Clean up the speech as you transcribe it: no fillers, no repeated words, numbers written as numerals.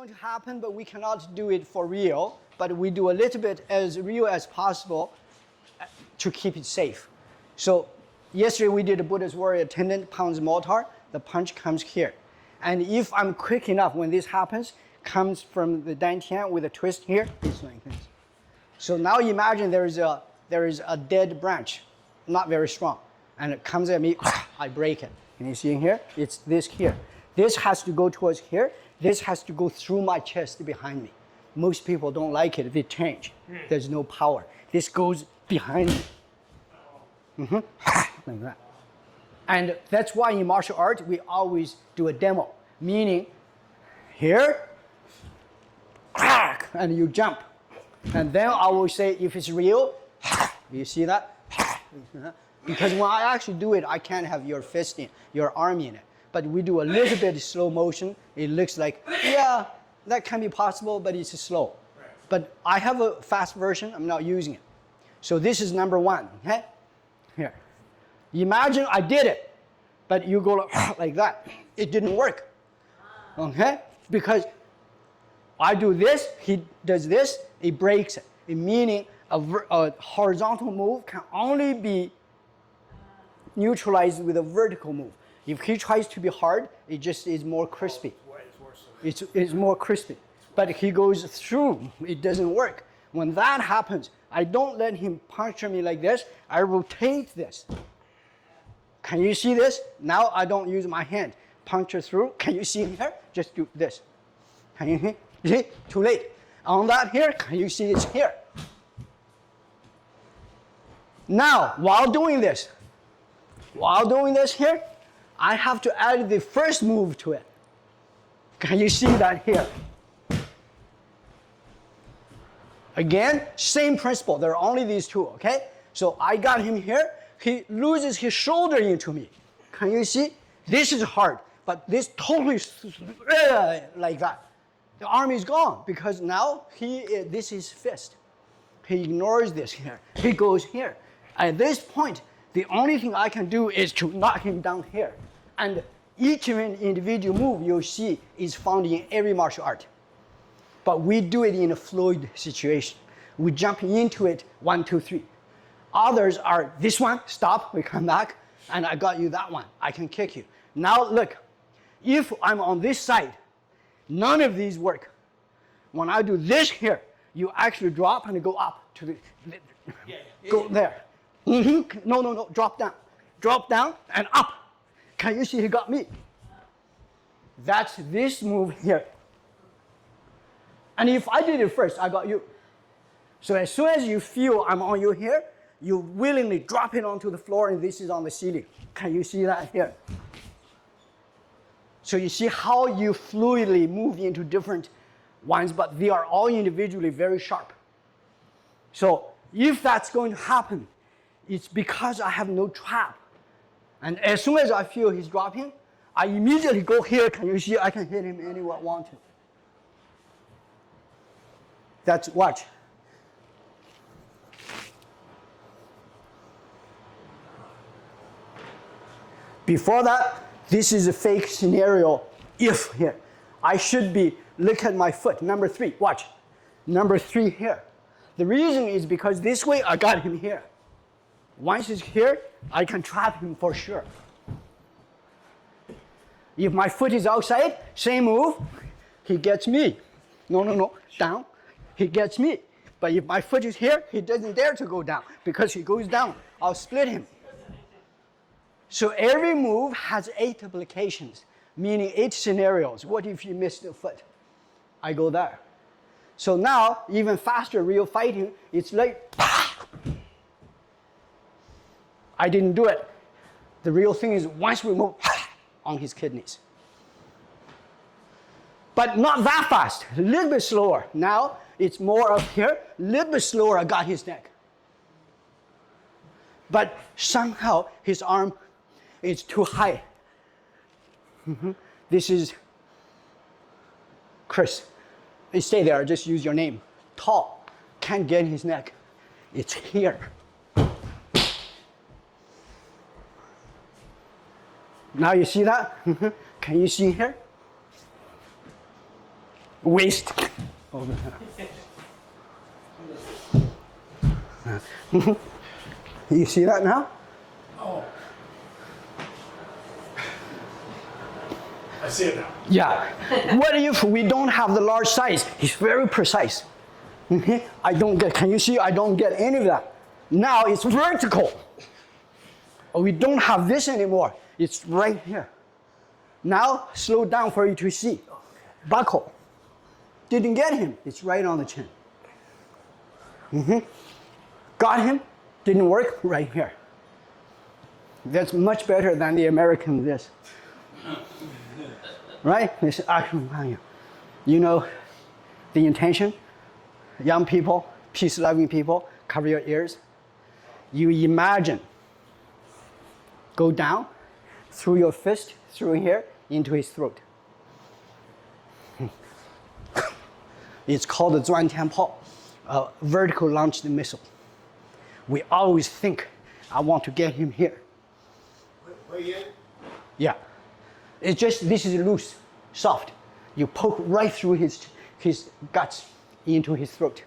going to happen, but we cannot do it for real. But we do a little bit as real as possible to keep it safe. So yesterday we did a Buddha's Warrior Attendant pounds mortar. The punch comes here. And if I'm quick enough when this happens, comes from the dantian with a twist here, it's like this. So now imagine there is a dead branch, not very strong, and it comes at me, I break it. Can you see in here? It's this here. This has to go towards here. This has to go through my chest behind me. Most people don't like it. They change. There's no power. This goes behind me. Like that. And that's why in martial arts, we always do a demo, meaning here, crack, and you jump. And then I will say, if it's real, you see that? Because when I actually do it, I can't have your fist in, your arm in it. But we do a little bit of slow motion. It looks like, yeah, that can be possible, but it's slow. But I have a fast version. I'm not using it. So this is number one, okay? Here. Imagine I did it, but you go like that. It didn't work, okay? Because I do this, he does this, it breaks it. Meaning a horizontal move can only be neutralized with a vertical move. If he tries to be hard, it just is more crispy. It's more crispy. But he goes through, it doesn't work. When that happens, I don't let him puncture me like this. I rotate this. Can you see this? Now I don't use my hand. Puncture through. Can you see here? Just do this. Can you see? Too late. On that here, can you see it's here? Now, while doing this here, I have to add the first move to it. Can you see that here? Again, same principle. There are only these two, okay? So I got him here. He loses his shoulder into me. Can you see? This is hard, but this totally like that. The arm is gone because now this is fist. He ignores this here. He goes here. At this point, the only thing I can do is to knock him down here. And each individual move you'll see is found in every martial art. But we do it in a fluid situation. We jump into it, 1, 2, 3. Others are this one, stop, we come back, and I got you that one. I can kick you. Now look, if I'm on this side, none of these work. When I do this here, you actually drop and go up to the go there. No, drop down and up. Can you see he got me? That's this move here. And if I did it first, I got you. So as soon as you feel I'm on you here, you willingly drop it onto the floor and this is on the ceiling. Can you see that here? So you see how you fluidly move into different ones, but they are all individually very sharp. So if that's going to happen, it's because I have no trap. And as soon as I feel he's dropping, I immediately go here. Can you see I can hit him anywhere I want to? That's, watch. Before that, this is a fake scenario. If here, I should be, look at my foot, number 3, watch. Number 3 here. The reason is because this way I got him here. Once he's here, I can trap him for sure. If my foot is outside, same move, he gets me. No, down, he gets me. But if my foot is here, he doesn't dare to go down because he goes down, I'll split him. So every move has 8 applications, meaning 8 scenarios. What if you miss the foot? I go there. So now, even faster real fighting, it's like, I didn't do it. The real thing is once we move on his kidneys. But not that fast, a little bit slower. Now, it's more up here, a little bit slower, I got his neck. But somehow, his arm is too high. This is Chris. You stay there, just use your name. Tall, can't get his neck. It's here. Now you see that? Can you see here? waist. You see that now? Oh. I see it now. Yeah. What if we don't have the large size? It's very precise. I don't get, can you see? I don't get any of that. Now it's vertical. We don't have this anymore. It's right here. Now slow down for you to see. Buckle. Didn't get him. It's right on the chin. Got him. Didn't work. Right here. That's much better than the American this. Right? This action. You know the intention? Young people, peace-loving people, cover your ears. You imagine. Go down through your fist, through here, into his throat. It's called the 钻天炮, a vertical launched missile. We always think, I want to get him here. Yeah. It's just, this is loose, soft. You poke right through his guts into his throat.